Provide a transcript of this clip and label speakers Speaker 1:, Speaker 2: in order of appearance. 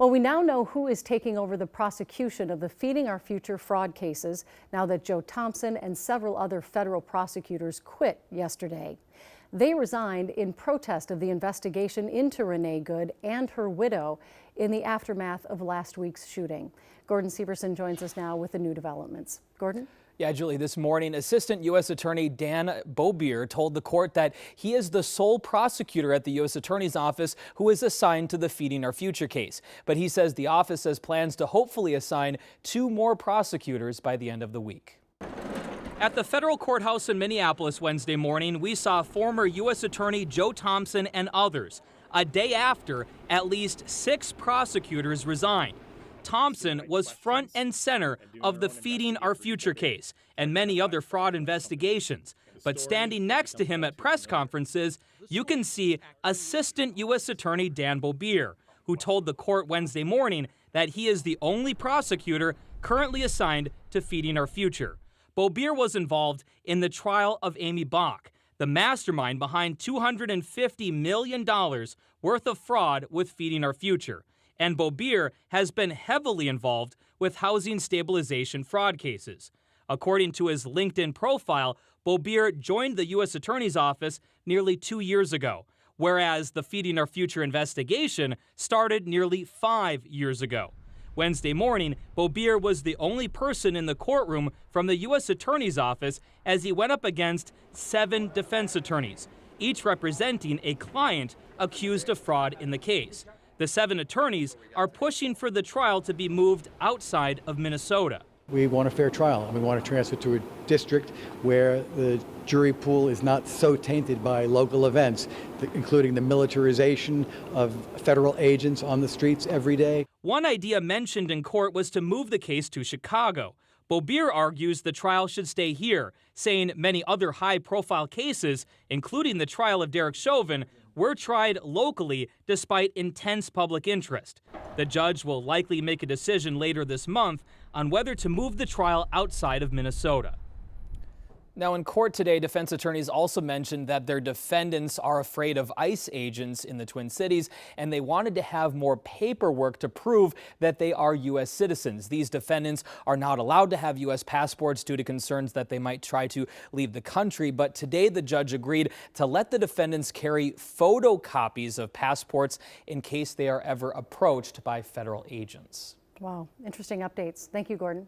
Speaker 1: Well, we now know who is taking over the prosecution of the Feeding Our Future fraud cases now that Joe Thompson and several other federal prosecutors quit yesterday. They resigned in protest of the investigation into Renee Good and her widow in the aftermath of last week's shooting. Gordon Severson joins us now with the new developments. Gordon?
Speaker 2: Yeah, Julie, this morning, Assistant U.S. Attorney Dan Beaubier told the court that he is the sole prosecutor at the U.S. Attorney's Office who is assigned to the Feeding Our Future case. But he says the office has plans to hopefully assign 2 more prosecutors by the end of the week. At the federal courthouse in Minneapolis Wednesday morning, we saw former U.S. Attorney Joe Thompson and others. A day after, at least 6 prosecutors resigned. Thompson was front and center of the Feeding Our Future case and many other fraud investigations. But standing next to him at press conferences, you can see Assistant U.S. Attorney Dan Beaubier, who told the court Wednesday morning that he is the only prosecutor currently assigned to Feeding Our Future. Beaubier was involved in the trial of Amy Bach, the mastermind behind $250 million worth of fraud with Feeding Our Future. And Beaubier has been heavily involved with housing stabilization fraud cases. According to his LinkedIn profile, Beaubier joined the U.S. Attorney's Office nearly 2 years ago, whereas the Feeding Our Future investigation started nearly 5 years ago. Wednesday morning, Beaubier was the only person in the courtroom from the U.S. Attorney's Office as he went up against 7 defense attorneys, each representing a client accused of fraud in the case. The 7 attorneys are pushing for the trial to be moved outside of Minnesota.
Speaker 3: We want a fair trial, and we want to transfer to a district where the jury pool is not so tainted by local events, including the militarization of federal agents on the streets every day.
Speaker 2: One idea mentioned in court was to move the case to Chicago. Beaubier argues the trial should stay here, saying many other high-profile cases, including the trial of Derek Chauvin, were tried locally despite intense public interest. The judge will likely make a decision later this month on whether to move the trial outside of Minnesota. Now, in court today, defense attorneys also mentioned that their defendants are afraid of ICE agents in the Twin Cities, and they wanted to have more paperwork to prove that they are U.S. citizens. These defendants are not allowed to have U.S. passports due to concerns that they might try to leave the country. But today, the judge agreed to let the defendants carry photocopies of passports in case they are ever approached by federal agents.
Speaker 1: Wow, interesting updates. Thank you, Gordon.